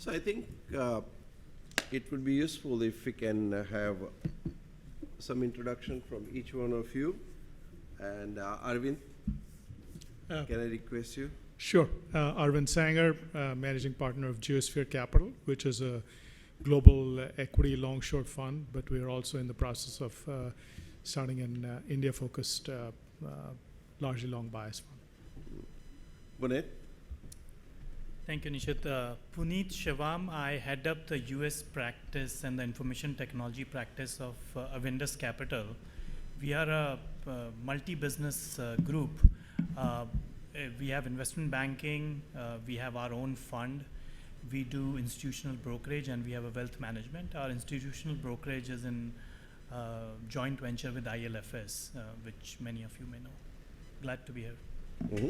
So I think it would be useful if we can have some introduction from each one of you. And Arvind, can I request you? Sure. Arvind Sanger, Managing Partner of Geosphere Capital, which is a global equity long-short fund, but we are also in the process of starting an India-focused, largely long bias fund. Puneet? Thank you, Nishit. Puneet Shivam, I head up the US practice and the information technology practice of Webunar+. Capital. We are a multi-business group. We have investment banking, we have our own fund, we do institutional brokerage, and we have a wealth management. Our institutional brokerage is in joint venture with ILFS, which many of you may know. Glad to be here. Mm-hmm.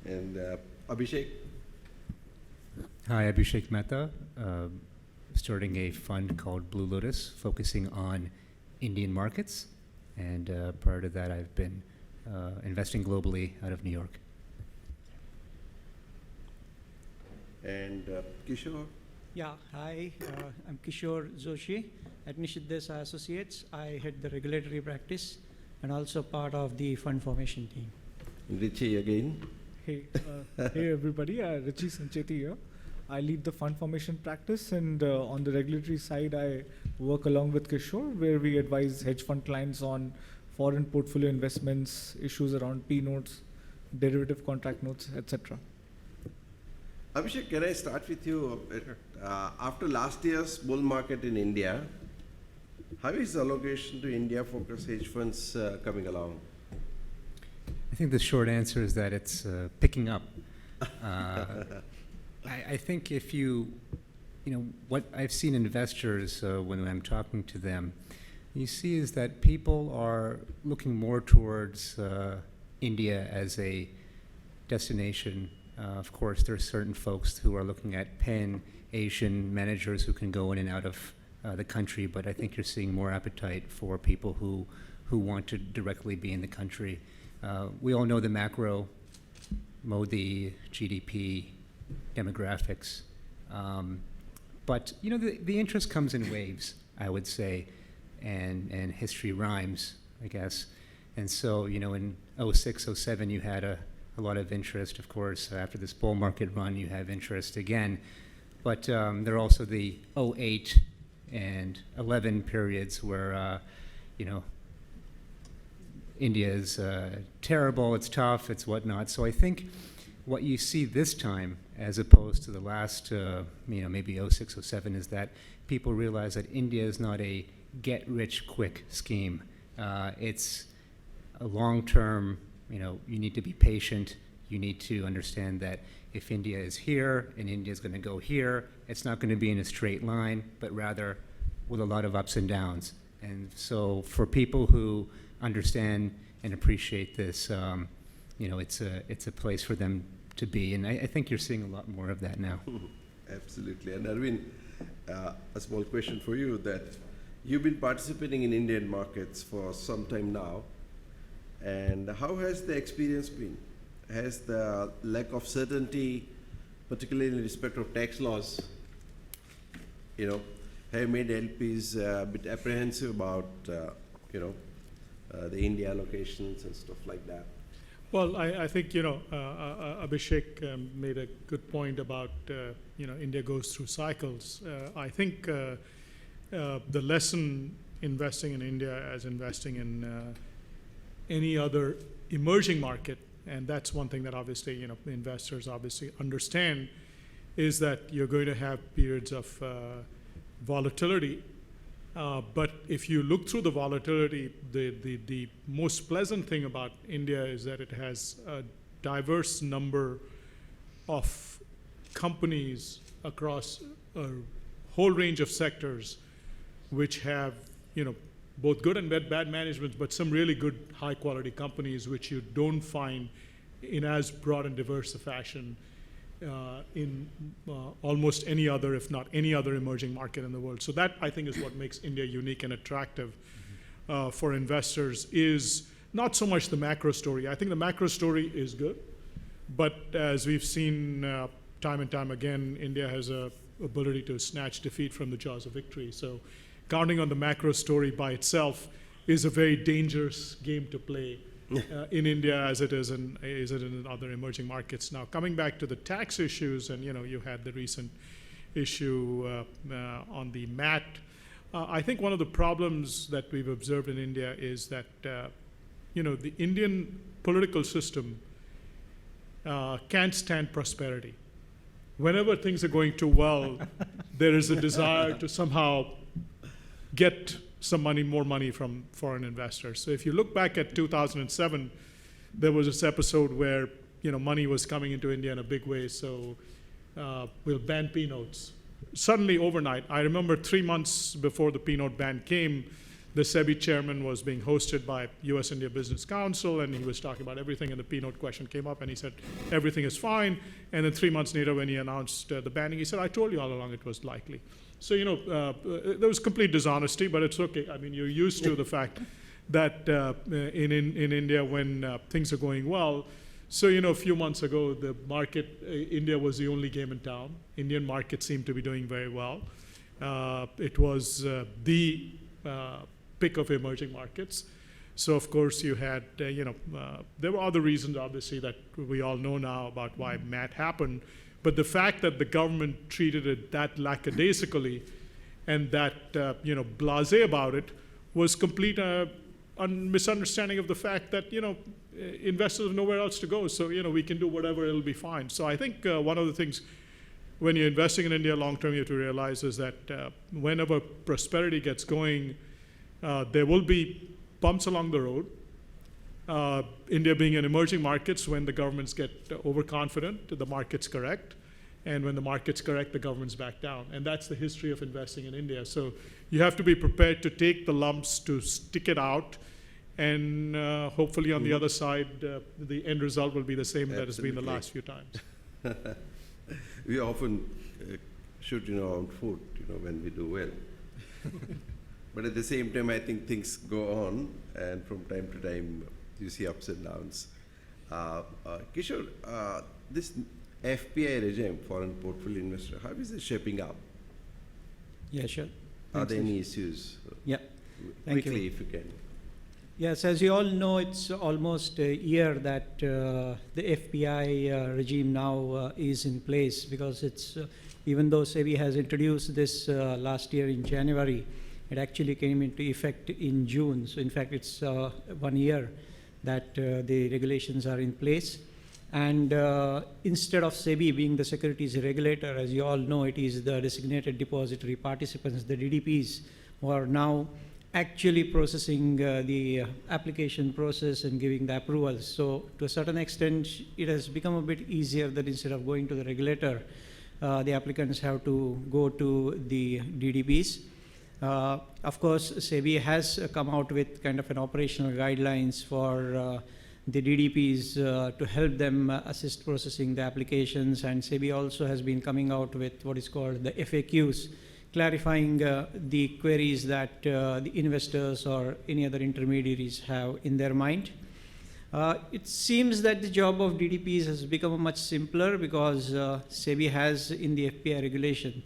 And Abhishek? Hi, Abhishek Mehta, starting a fund called Blue Lotus, focusing on Indian markets. And prior to that, I've been investing globally out of New York. And Kishore? Yeah, hi, I'm Kishore Joshi at Nishit Desai Associates. I head the regulatory practice and also part of the fund formation team. Richie again. Hey, hey everybody, Richie Sancheti here. I lead the fund formation practice, and on the regulatory side, I work along with Kishore, where we advise hedge fund clients on foreign portfolio investments, issues around P notes, derivative contract notes, etc. Abhishek, can I start with you? After last year's bull market in India, how is the allocation to India-focused hedge funds coming along? I think the short answer is that it's picking up. I think if what I've seen investors when I'm talking to them, you see is that people are looking more towards India as a destination. Of course, there are certain folks who are looking at pan-Asian managers who can go in and out of the country, but I think you're seeing more appetite for people who want to directly be in the country. We all know the macro, Modi, GDP, demographics, but the interest comes in waves, I would say, and history rhymes, I guess. And so in 06, 07, you had a lot of interest. Of course, after this bull market run, you have interest again. But there are also the 08 and 11 periods where India is terrible, it's tough, it's whatnot. So I think what you see this time, as opposed to the last, maybe 06, 07, is that people realize that India is not a get-rich-quick scheme. It's a long-term, you need to be patient. You need to understand that if India is here and India is going to go here, it's not going to be in a straight line, but rather with a lot of ups and downs. And so for people who understand and appreciate this, it's a place for them to be. And I think you're seeing a lot more of that now. Absolutely. And Arvind, a small question for you, that you've been participating in Indian markets for some time now. And how has the experience been? Has the lack of certainty, particularly in respect of tax laws, have made LPs a bit apprehensive about, the India allocations and stuff like that? Well, I think, Abhishek made a good point about, India goes through cycles. I think the lesson investing in India as investing in any other emerging market, and that's one thing that obviously, investors obviously understand, is that you're going to have periods of volatility. But if you look through the volatility, the most pleasant thing about India is that it has a diverse number of companies across a whole range of sectors which have, both good and bad management, but some really good high quality companies which you don't find in as broad and diverse a fashion in almost any other, if not any other emerging market in the world. So that, I think, is what makes India unique and attractive for investors, is not so much the macro story. I think the macro story is good, but as we've seen time and time again, India has a ability to snatch defeat from the jaws of victory. So counting on the macro story by itself is a very dangerous game to play in India as it is in other emerging markets. Now, coming back to the tax issues, and you had the recent issue on the MAT. I think one of the problems that we've observed in India is that the Indian political system can't stand prosperity. Whenever things are going too well, there is a desire to somehow get some money, more money from foreign investors. So if you look back at 2007, there was this episode where money was coming into India in a big way. So we'll ban P-notes. Suddenly, overnight, I remember 3 months before the P-note ban came, the SEBI chairman was being hosted by US-India Business Council, and he was talking about everything, and the P-note question came up, and he said, everything is fine. And then 3 months later, when he announced the banning, he said, I told you all along it was likely. So, there was complete dishonesty, but it's okay. I mean, you're used to the fact that in India, when things are going well, so, a few months ago, the market, India was the only game in town. Indian market seemed to be doing very well. It was the pick of emerging markets. So, of course, you had, there were other reasons, obviously, that we all know now about why MAT happened. But the fact that the government treated it that lackadaisically and that, blasé about it was complete misunderstanding of the fact that, investors have nowhere else to go. So, we can do whatever, it'll be fine. So I think one of the things when you're investing in India long-term, you have to realize is that whenever prosperity gets going, there will be bumps along the road. India being an emerging markets, when the governments get overconfident, the market's correct. And when the market's correct, the governments back down. And that's the history of investing in India. So you have to be prepared to take the lumps, to stick it out. And hopefully on the other side, the end result will be the same that has been the last few times. We often shoot our own foot, when we do well. But at the same time, I think things go on, and from time to time, you see ups and downs. Kishore, this FPI regime, foreign portfolio investor, how is it shaping up? Yeah, sure. Are there any issues? Yeah. Thank Quickly, you. if you can. Yes, as you all know, it's almost a year that the FPI regime now is in place, because it's even though SEBI has introduced this last year in January, it actually came into effect in June. So in fact, it's 1 year that the regulations are in place. And instead of SEBI being the securities regulator, as you all know, it is the designated depository participants, the DDPs, who are now actually processing the application process and giving the approvals. So to a certain extent, it has become a bit easier that instead of going to the regulator, the applicants have to go to the DDPs. Of course, SEBI has come out with kind of an operational guidelines for the DDPs to help them assist processing the applications, and SEBI also has been coming out with what is called the FAQs, clarifying the queries that the investors or any other intermediaries have in their mind. It seems that the job of DDPs has become much simpler, because SEBI has in the FPI regulation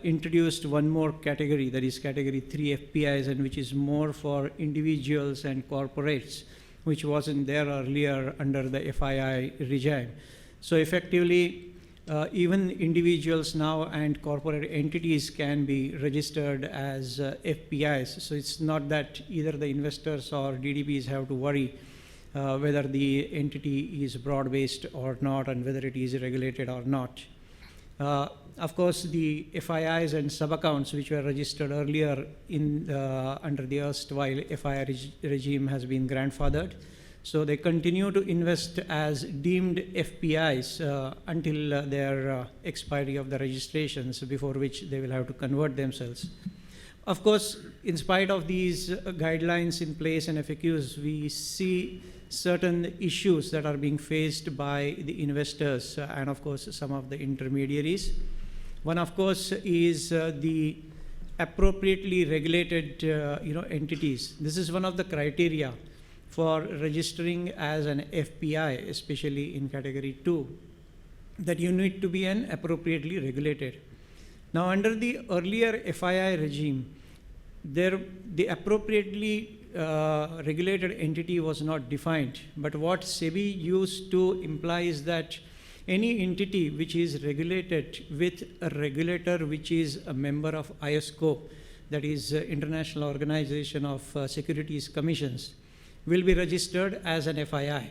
introduced one more category, that is category 3 FPIs, and which is more for individuals and corporates, which wasn't there earlier under the FII regime. So effectively, even individuals now and corporate entities can be registered as FPIs. So it's not that either the investors or DDPs have to worry whether the entity is broad-based or not, and whether it is regulated or not. Of course, the FIIs and sub-accounts which were registered earlier in under the erstwhile FII regime has been grandfathered. So they continue to invest as deemed FPIs until their expiry of the registrations, before which they will have to convert themselves. Of course, in spite of these guidelines in place and FAQs, we see certain issues that are being faced by the investors and of course some of the intermediaries. One, of course, is the appropriately regulated entities. This is one of the criteria for registering as an FPI, especially in category 2, that you need to be an appropriately regulated. Now, under the earlier FII regime, the appropriately regulated entity was not defined. But what SEBI used to imply is that any entity which is regulated with a regulator which is a member of IOSCO, that is International Organization of Securities Commissions, will be registered as an FII.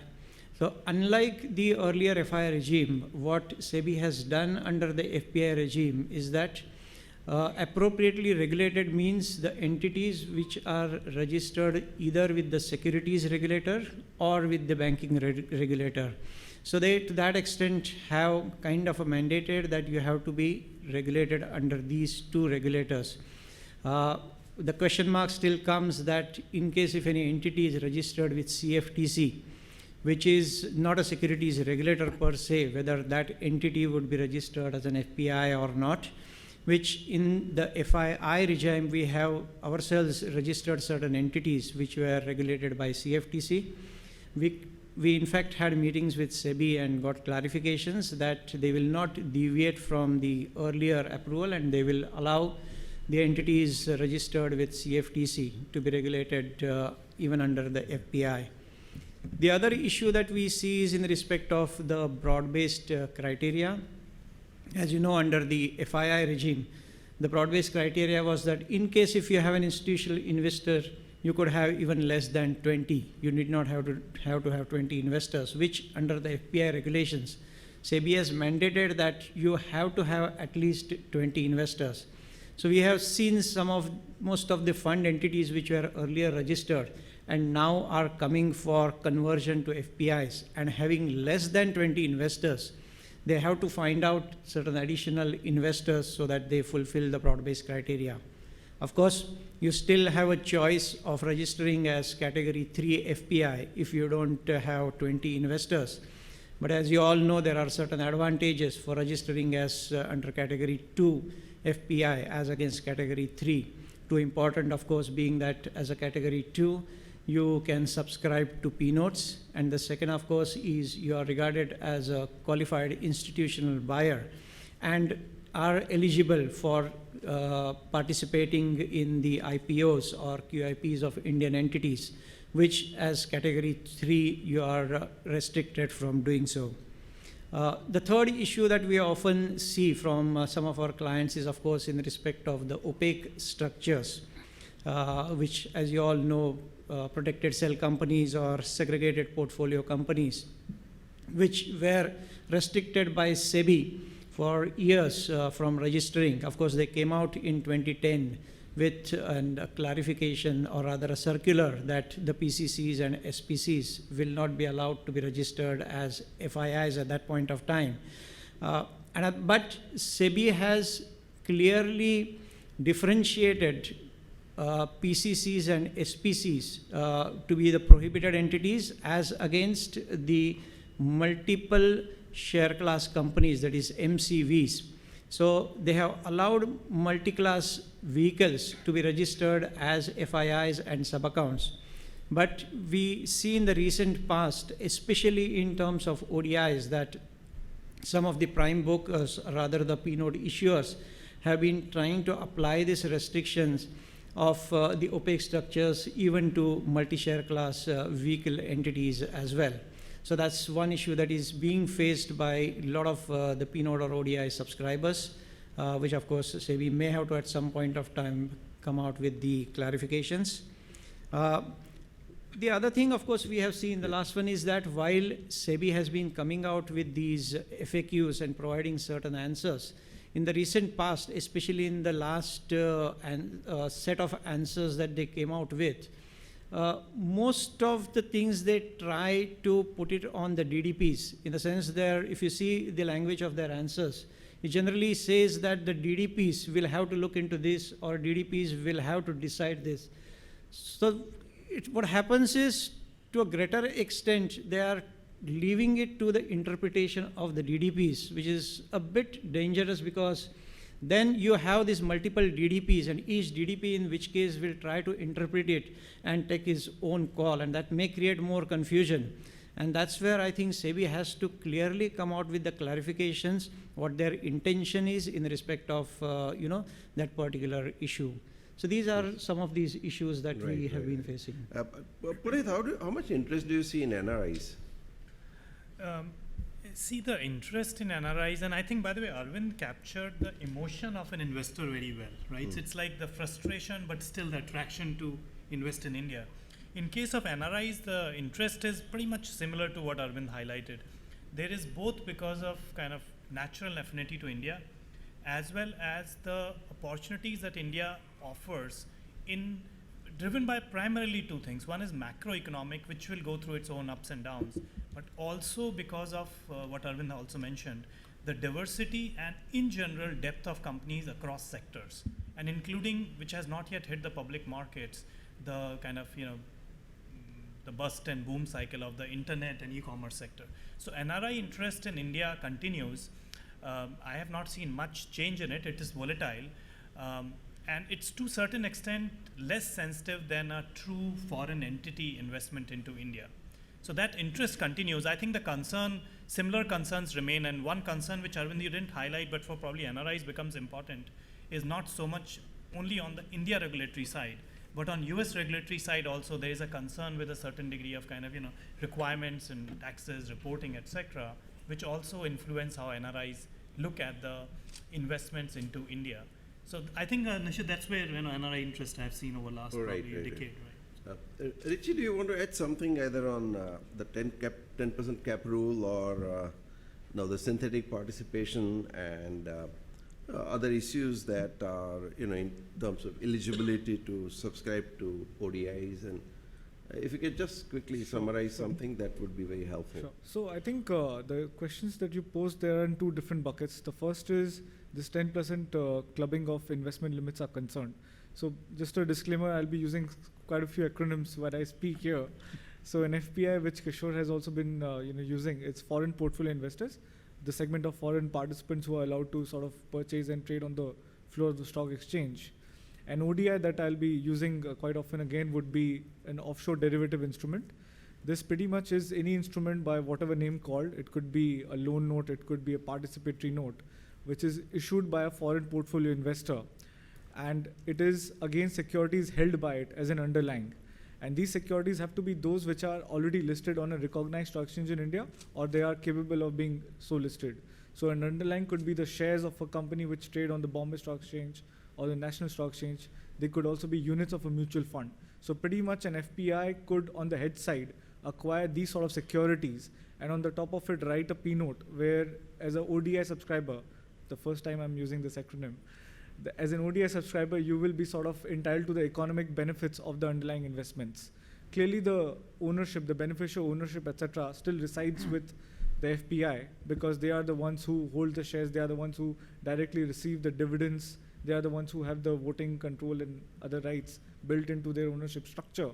So unlike the earlier FII regime, what SEBI has done under the FPI regime is that appropriately regulated means the entities which are registered either with the securities regulator or with the banking regulator. So they, to that extent, have kind of a mandated that you have to be regulated under these two regulators. The question mark still comes that in case if any entity is registered with CFTC, which is not a securities regulator per se, whether that entity would be registered as an FPI or not, which in the FII regime, we have ourselves registered certain entities which were regulated by CFTC. We in fact had meetings with SEBI and got clarifications that they will not deviate from the earlier approval, and they will allow the entities registered with CFTC to be regulated even under the FPI. The other issue that we see is in respect of the broad-based criteria. As you know, under the FII regime, the broad-based criteria was that in case if you have an institutional investor, you could have even less than 20. You need not have to have 20 investors, which under the FPI regulations, SEBI has mandated that you have to have at least 20 investors. So we have seen most of the fund entities which were earlier registered and now are coming for conversion to FPIs and having less than 20 investors. They have to find out certain additional investors so that they fulfill the broad-based criteria. Of course, you still have a choice of registering as category 3 FPI if you don't have 20 investors. But as you all know, there are certain advantages for registering as under category 2 FPI as against category 3. Two important, of course, being that as a category 2, you can subscribe to P notes, and the second, of course, is you are regarded as a qualified institutional buyer and are eligible for participating in the IPOs or QIPs of Indian entities, which as category 3, you are restricted from doing so. The third issue that we often see from some of our clients is, of course, in respect of the opaque structures, which, as you all know, protected cell companies or segregated portfolio companies, which were restricted by SEBI for years from registering. Of course, they came out in 2010 with a clarification, or rather a circular, that the PCCs and SPCs will not be allowed to be registered as FIIs at that point of time. But SEBI has clearly differentiated PCCs and SPCs to be the prohibited entities as against the multiple share class companies, that is MCVs. So they have allowed multi-class vehicles to be registered as FIIs and sub-accounts. But we see in the recent past, especially in terms of ODIs, that some of the prime brokers, rather the P-note issuers, have been trying to apply these restrictions of the opaque structures even to multi-share class vehicle entities as well. So that's one issue that is being faced by a lot of the P-note or ODI subscribers, which of course SEBI may have to at some point of time come out with the clarifications. The other thing, of course, we have seen, the last one, is that while SEBI has been coming out with these FAQs and providing certain answers, in the recent past, especially in the last set of answers that they came out with, most of the things they try to put it on the DDPs, in the sense there, if you see the language of their answers, it generally says that the DDPs will have to look into this, or DDPs will have to decide this. So what happens is, to a greater extent, they are leaving it to the interpretation of the DDPs, which is a bit dangerous, because then you have these multiple DDPs, and each DDP in which case will try to interpret it and take his own call, and that may create more confusion. And that's where I think SEBI has to clearly come out with the clarifications, what their intention is in respect of, that particular issue. So these are some of these issues that we Right, have right. been facing. Puneet, how much interest do you see in NRIs? See the interest in NRIs, and I think, by the way, Arvind captured the emotion of an investor very well, right? It's like the frustration, but still the attraction to invest in India. In case of NRIs, the interest is pretty much similar to what Arvind highlighted. There is both because of kind of natural affinity to India, as well as the opportunities that India offers driven by primarily two things. One is macroeconomic, which will go through its own ups and downs, but also because of what Arvind also mentioned, the diversity and in general depth of companies across sectors, and including, which has not yet hit the public markets, the kind of, the bust and boom cycle of the internet and e-commerce sector. So NRI interest in India continues. I have not seen much change in it. It is volatile. And it's to a certain extent less sensitive than a true foreign entity investment into India. So that interest continues. I think similar concerns remain, and one concern which Arvind you didn't highlight, but for probably NRIs becomes important, is not so much only on the India regulatory side, but on US regulatory side also there is a concern with a certain degree of kind of, requirements and taxes, reporting, etc., which also influence how NRIs look at the investments into India. So I think, Nishit, that's where NRI interest I've seen over the last probably a decade. Right. Richie, do you want to add something either on the 10% cap rule or the synthetic participation and other issues that are, in terms of eligibility to subscribe to ODIs? And if you could just quickly summarize something, that would be very helpful. Sure. So I think the questions that you posed there are in two different buckets. The first is this 10% clubbing of investment limits are concerned. So just a disclaimer, I'll be using quite a few acronyms when I speak here. So an FPI, which Kishore has also been using, it's foreign portfolio investors, the segment of foreign participants who are allowed to sort of purchase and trade on the floor of the stock exchange. An ODI that I'll be using quite often again would be an offshore derivative instrument. This pretty much is any instrument by whatever name called. It could be a loan note, it could be a participatory note, which is issued by a foreign portfolio investor. And it is against securities held by it as an underlying. And these securities have to be those which are already listed on a recognized stock exchange in India, or they are capable of being so listed. So an underlying could be the shares of a company which trade on the Bombay Stock Exchange or the National Stock Exchange. They could also be units of a mutual fund. So pretty much an FPI could, on the hedge side, acquire these sort of securities, and on the top of it write a P note where, as an ODI subscriber, the first time I'm using this acronym, as an ODI subscriber, you will be sort of entitled to the economic benefits of the underlying investments. Clearly the ownership, the beneficial ownership, etc., still resides with the FPI, because they are the ones who hold the shares, they are the ones who directly receive the dividends, they are the ones who have the voting control and other rights built into their ownership structure.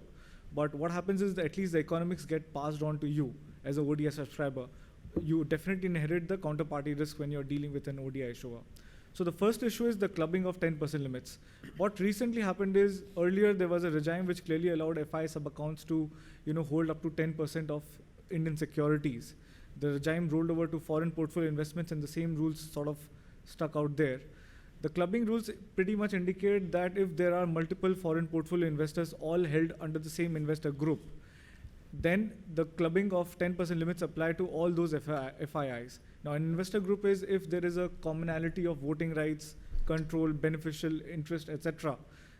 But what happens is that at least the economics get passed on to you as an ODI subscriber. You definitely inherit the counterparty risk when you're dealing with an ODI issuer. So the first issue is the clubbing of 10% limits. What recently happened is, earlier there was a regime which clearly allowed FI sub-accounts to hold up to 10% of Indian securities. The regime rolled over to foreign portfolio investments, and the same rules sort of stuck out there. The clubbing rules pretty much indicate that if there are multiple foreign portfolio investors all held under the same investor group, then the clubbing of 10% limits apply to all those FIIs. Now, an investor group is if there is a commonality of voting rights, control, beneficial interest, etc.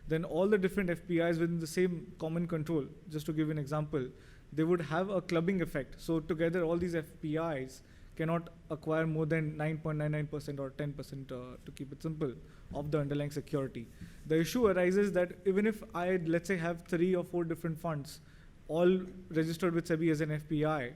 Then all the different FPIs within the same common control, just to give an example, they would have a clubbing effect. So together, all these FPIs cannot acquire more than 9.99% or 10%, to keep it simple, of the underlying security. The issue arises that even if I, let's say, have 3 or 4 different funds, all registered with SEBI as an FPI,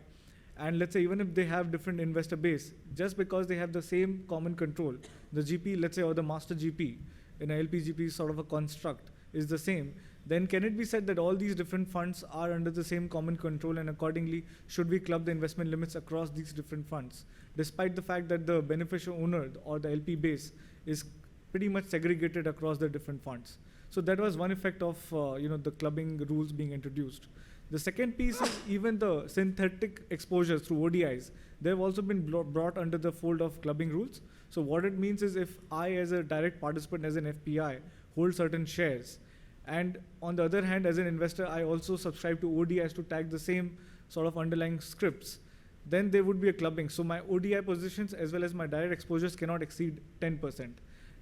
and let's say even if they have different investor base, just because they have the same common control, the GP, let's say, or the master GP in a LPGP sort of a construct is the same, then can it be said that all these different funds are under the same common control, and accordingly should we club the investment limits across these different funds, despite the fact that the beneficial owner or the LP base is pretty much segregated across the different funds? So that was one effect of the clubbing rules being introduced. The second piece is even the synthetic exposures through ODIs. They've also been brought under the fold of clubbing rules. So what it means is if I, as a direct participant, as an FPI, hold certain shares, and on the other hand, as an investor, I also subscribe to ODIs to tag the same sort of underlying scripts, then there would be a clubbing. So my ODI positions as well as my direct exposures cannot exceed 10%.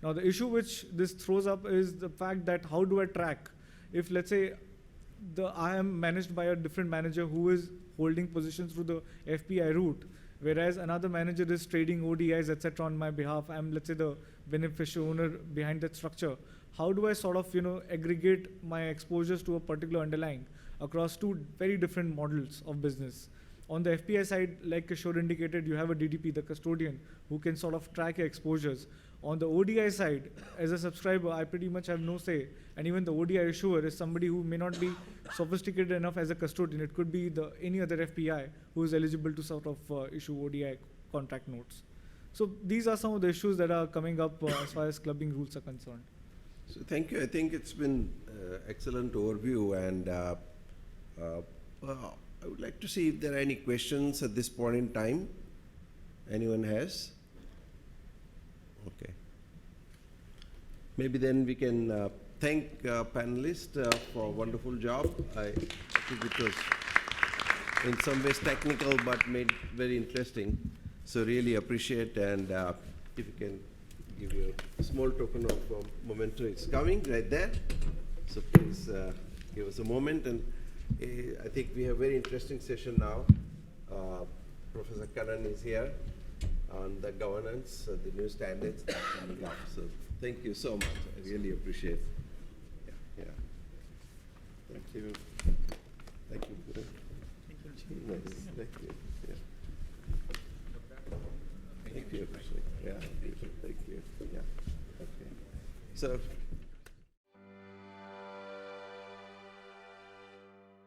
Now the issue which this throws up is the fact that how do I track if, let's say, I am managed by a different manager who is holding positions through the FPI route, whereas another manager is trading ODIs, etc. on my behalf. I'm, let's say, the beneficial owner behind that structure. How do I sort of, aggregate my exposures to a particular underlying across two very different models of business? On the FPI side, like Kishore indicated, you have a DDP, the custodian, who can sort of track your exposures. On the ODI side, as a subscriber, I pretty much have no say. And even the ODI issuer is somebody who may not be sophisticated enough as a custodian. It could be any other FPI who is eligible to sort of issue ODI contract notes. So these are some of the issues that are coming up as far as clubbing rules are concerned. So thank you. I think it's been excellent overview, and well, I would like to see if there are any questions at this point in time. Anyone has? Okay. Maybe then we can thank panelists for a wonderful job. I think it was in some ways technical but made very interesting. So really appreciate, and if you can give you a small token of memento. It's coming right there. So please give us a moment. And I think we have a very interesting session now. Professor Kannan is here on the governance, the new standards that are coming up. So thank you so much. I really appreciate it. Yeah. Thank you. Thank you. Nice. Thank you. Yeah. Thank you. Yeah. Thank you. Yeah. Okay. So